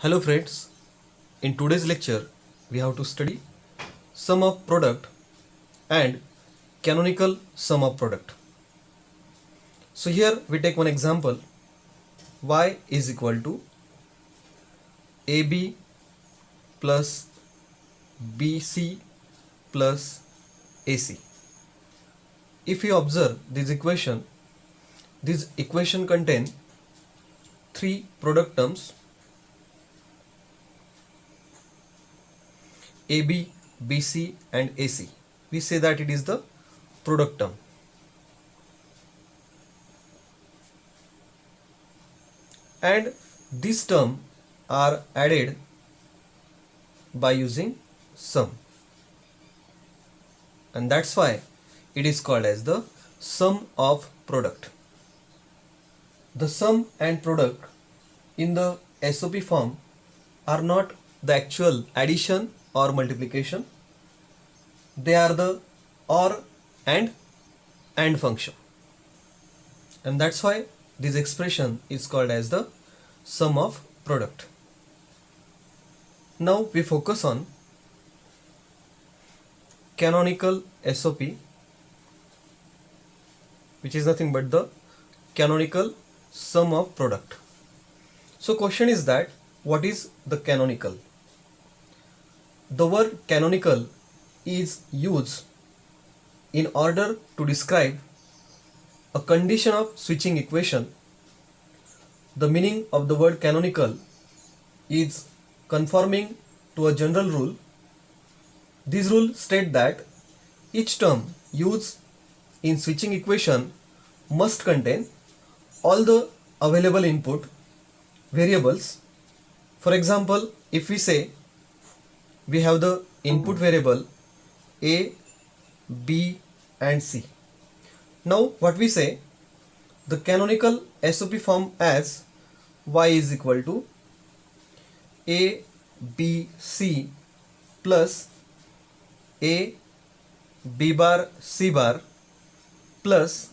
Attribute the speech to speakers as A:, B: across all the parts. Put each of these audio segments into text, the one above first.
A: Hello friends, in today's lecture we have to study sum of product and canonical sum of product. So here we take one example, y is equal to AB plus BC plus AC. If you observe this equation contain three product terms AB, BC and AC. We say that it is the product term. And these terms are added by using sum. And that's why it is called as the sum of product. The sum and product in the SOP form are not the actual addition or multiplication. They are the or and function. And that's why this expression is called as the sum of product. Now we focus on canonical SOP, which is nothing but the canonical sum of product. So question is that what is the canonical? The word canonical is used in order to describe a condition of switching equation. The meaning of the word canonical is conforming to a general rule. This rule states that each term used in switching equation must contain all the available input variables. For example, if we say we have the input variable A, B and C. Now what we say, the canonical SOP form as y is equal to A, B, C plus A, B bar, C bar plus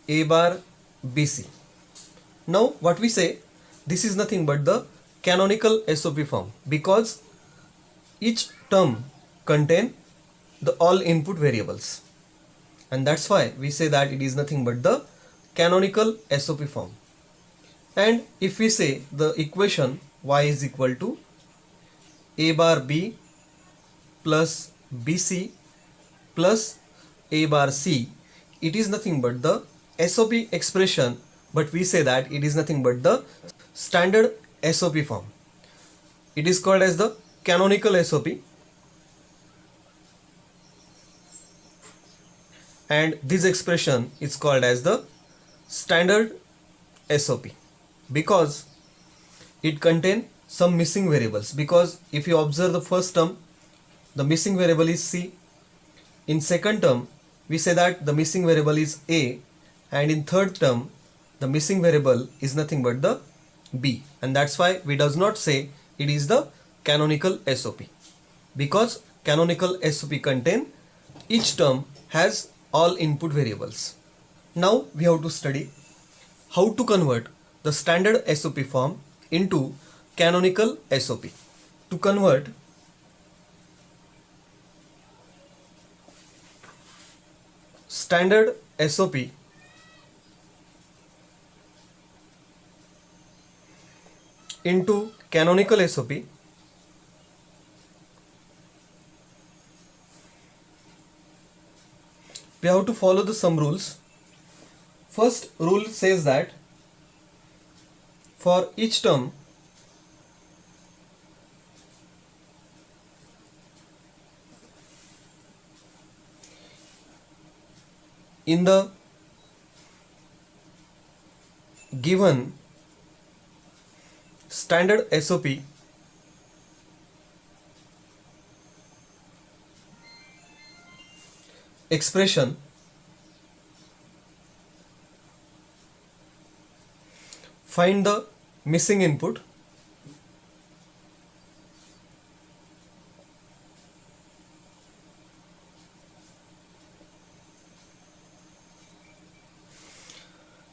A: A bar, B, C. Now what we say, this is nothing but the canonical SOP form because each term contain the all input variables, and that's why we say that it is nothing but the canonical SOP form. And if we say the equation y is equal to A bar B plus BC plus A bar C, it is nothing but the SOP expression, but we say that it is nothing but the standard SOP form. It is called as the canonical SOP, and this expression is called as the standard SOP because it contains some missing variables. Because if you observe the first term, the missing variable is C. In second term, we say that the missing variable is A, and in third term, the missing variable is nothing but the B, and that's why we does not say it is the canonical SOP, because canonical SOP contain each term has all input variables. Now we have to study how to convert the standard SOP form into canonical SOP. To convert standard SOP into canonical SOP, we have to follow the some rules. First rule says that for each term in the given standard SOP, expression find the missing input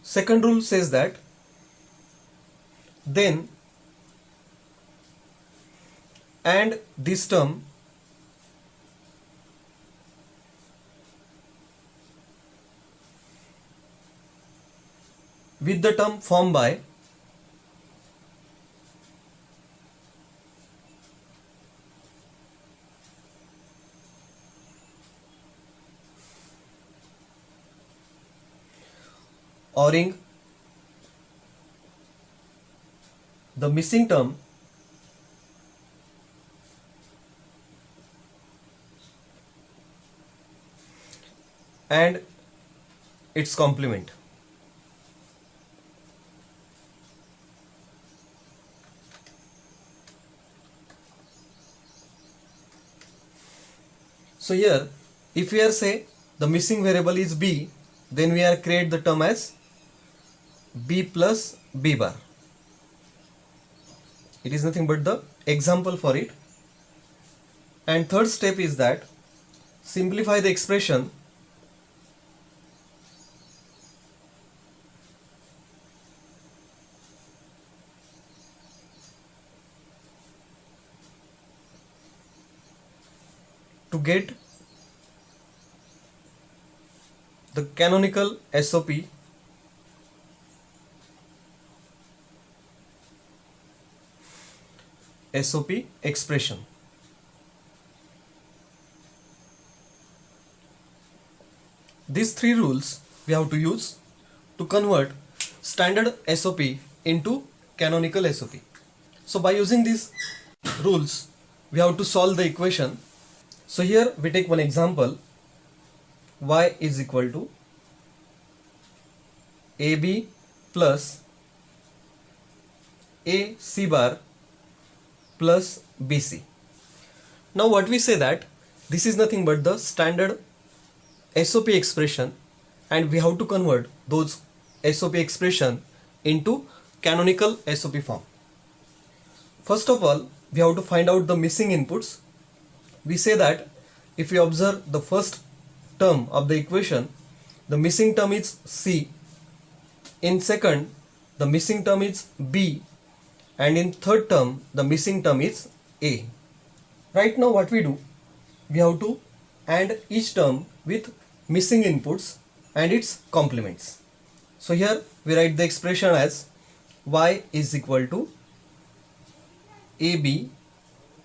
A: Second rule says that then and this term with the term formed by ORing the missing term and its complement. So here, if we are say the missing variable is b, then we are create the term as b plus b bar. It is nothing but the example for it. And third step is that simplify the expression to get the canonical SOP expression. These three rules we have to use to convert standard SOP into canonical SOP. So by using these rules, we have to solve the equation. So here we take one example, y is equal to AB plus AC bar plus BC. Now what we say that this is nothing but the standard SOP expression, and we have to convert those SOP expression into canonical SOP form. First of all, we have to find out the missing inputs. We say that if we observe the first term of the equation, the missing term is C. In second, the missing term is B. And in third term, the missing term is A. Right now what we do, we have to add each term with missing inputs and its complements. So here we write the expression as y is equal to AB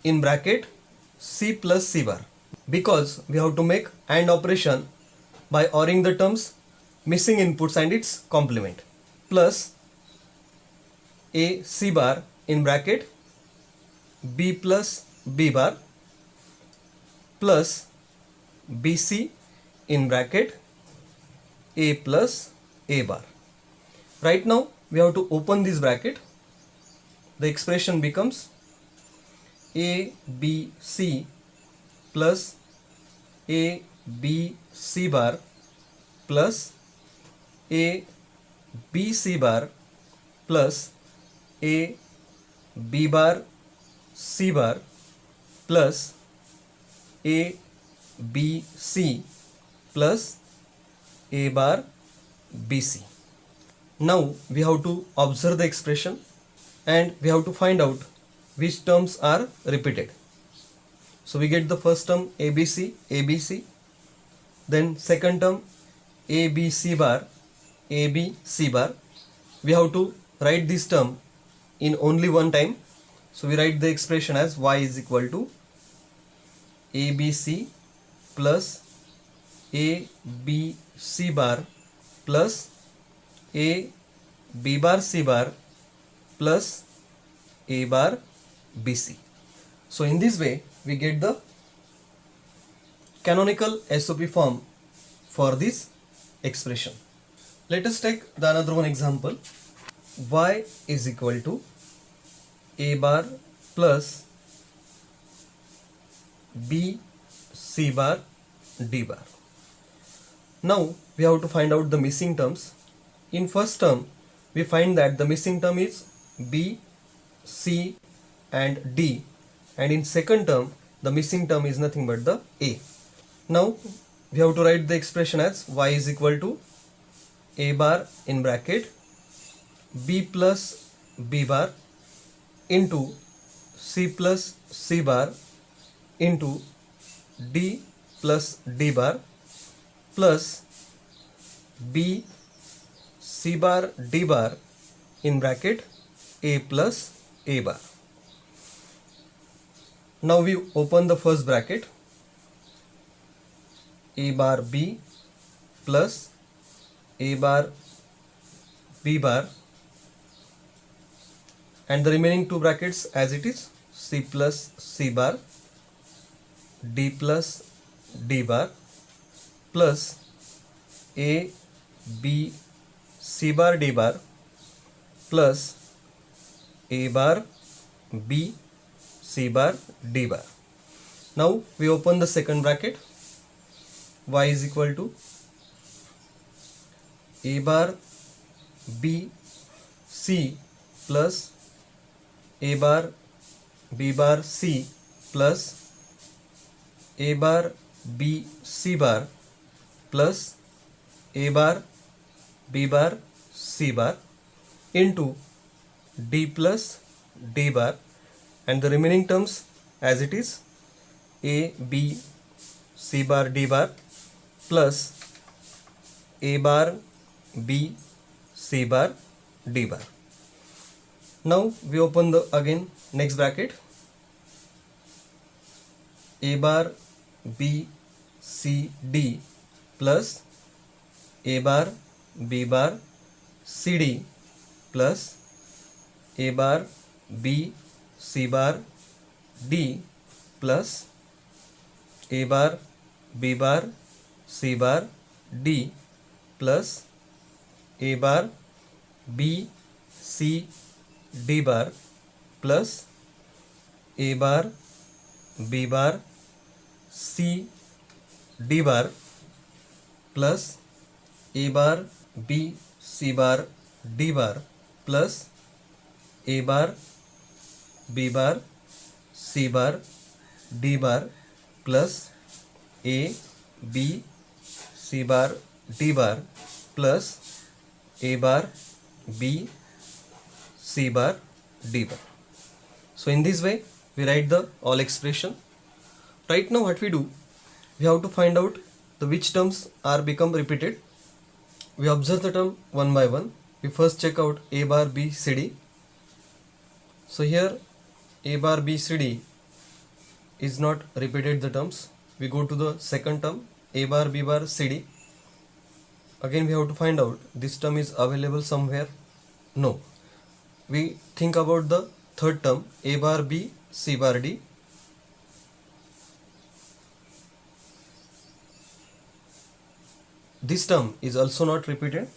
A: in bracket C plus C bar, because we have to make AND operation by ORing the terms missing inputs and its complement, plus A C bar in bracket B plus B bar plus BC in bracket A plus A bar. Right now we have to open this bracket. The expression becomes ABC plus ABC bar plus ABC bar plus AB bar C bar plus ABC plus A bar BC. Now we have to observe the expression and we have to find out which terms are repeated. So we get the first term ABC, then second term ABC bar, ABC bar. We have to write this term in only one time. So we write the expression as y is equal to ABC plus ABC bar plus AB bar C bar plus A bar BC. So in this way we get the canonical SOP form for this expression. Let us take the another one example. Y is equal to A bar plus B C bar D bar. Now we have to find out the missing terms. In first term we find that the missing term is B, C and D, and in second term the missing term is nothing but the A. Now we have to write the expression as y is equal to A bar in bracket B plus B bar into C plus C bar into D plus D bar plus B C bar D bar in bracket A plus A bar. Now we open the first bracket, A bar B plus A bar B bar, and the remaining two brackets as it is, C plus C bar D plus D bar plus A B C bar D bar plus A bar B C bar D bar. Now we open the second bracket, y is equal to A bar B C plus A bar B bar C plus A bar B C bar plus A bar B bar C bar into D plus D bar, and the remaining terms as it is, A B C bar D bar plus A bar B C bar D bar. Now we open the again next bracket, A bar B C D plus A bar B bar C D plus A bar B C bar D plus A bar B bar C bar D plus A bar B C D bar plus A bar B bar C D bar plus A bar B C bar D bar plus A bar B bar C bar D bar plus A B C bar D bar plus A bar B C bar D bar. So in this way we write the all expression. Right now what we do, we have to find out the which terms are become repeated. We observe the term one by one. We first check out A bar B C D. So here A bar B C D is not repeated the terms. We go to the second term, A bar B bar C D. Again we have to find out this term is available somewhere. No. We think about the third term, A bar B C bar D. This term is also not repeated.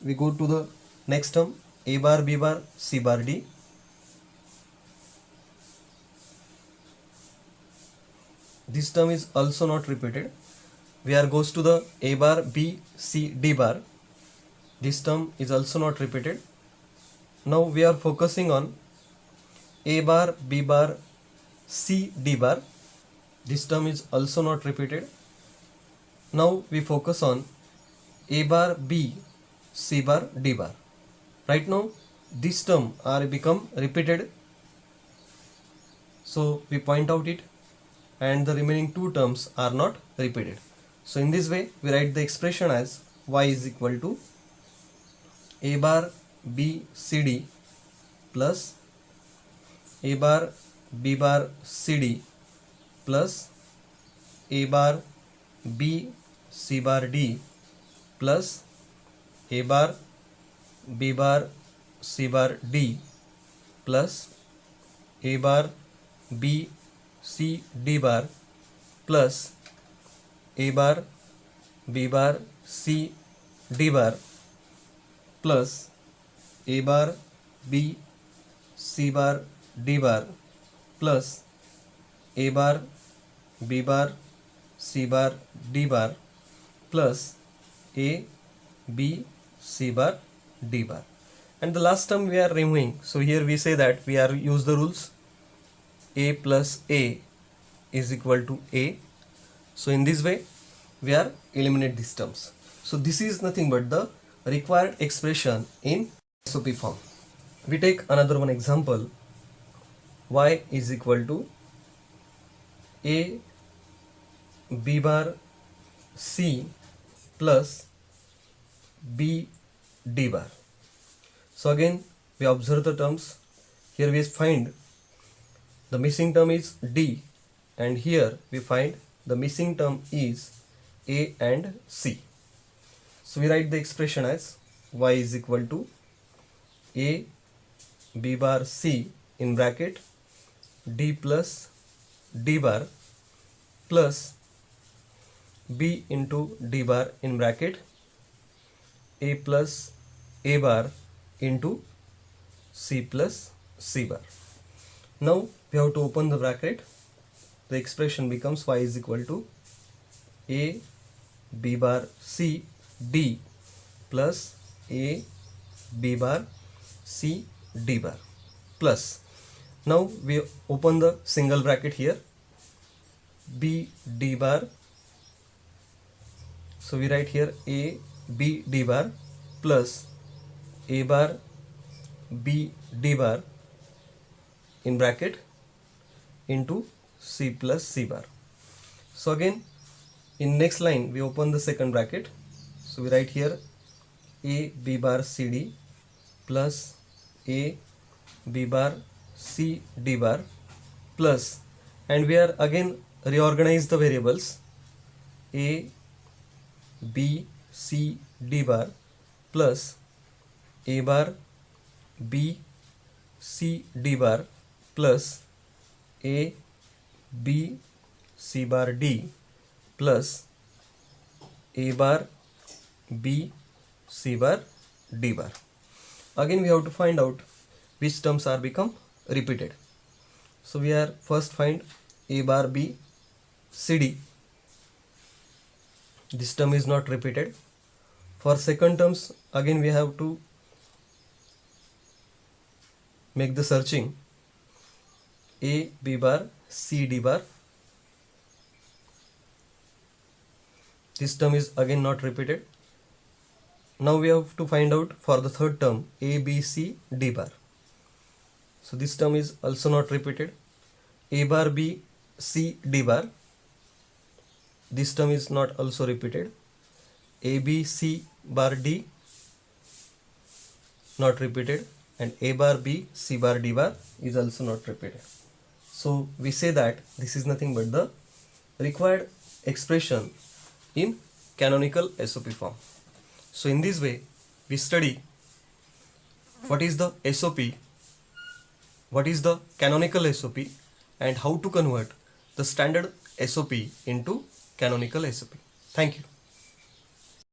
A: We go to the next term, A bar B bar C bar D. This term is also not repeated. We are goes to the A bar B C D bar. This term is also not repeated. Now we are focusing on A bar B bar C D bar. This term is also not repeated. Now we focus on A bar B C bar D bar. Right now this term are become repeated, so we point out it, and the remaining two terms are not repeated. So in this way we write the expression as y is equal to A bar B C D plus A bar B bar C D plus A bar B C bar D plus A bar B bar C bar D plus A bar B C D bar plus A bar B bar C D bar plus A bar B C bar D bar plus A bar B bar C bar D bar plus A B C bar D bar. And the last term we are removing. So here we say that we are use the rules A plus A is equal to A. So in this way we are eliminate these terms. So this is nothing but the required expression in SOP form. We take another one example. y is equal to a b bar c plus b d bar. So again we observe the terms. Here we find the missing term is d, and here we find the missing term is a and c. So we write the expression as y is equal to a b bar c in bracket d plus d bar plus b into d bar in bracket a plus a bar into c plus c bar. Now we have to open the bracket. The expression becomes y is equal to a b bar c d plus a b bar c d bar plus, now we open the single bracket here, b d bar. So we write here a b d bar plus a bar b d bar in bracket into c plus c bar. So again in next line we open the second bracket. So we write here a b bar c d plus a b bar c d bar plus, and we are again reorganize the variables, a b c d bar plus a bar b c d bar plus a b c bar d plus a bar b c bar d bar. Again we have to find out which terms are become repeated. So we are first find a bar b c d. This term is not repeated. For second terms again we have to make the searching, a b bar c d bar. This term is again not repeated. Now we have to find out for the third term a b c d bar. So this term is also not repeated. A bar b c d bar. This term is not also repeated. A b c bar d not repeated, and a bar b c bar d bar is also not repeated. So we say that this is nothing but the required expression in canonical SOP form. So in this way we study what is the SOP, what is the canonical SOP, and how to convert the standard SOP into canonical SOP. Thank you.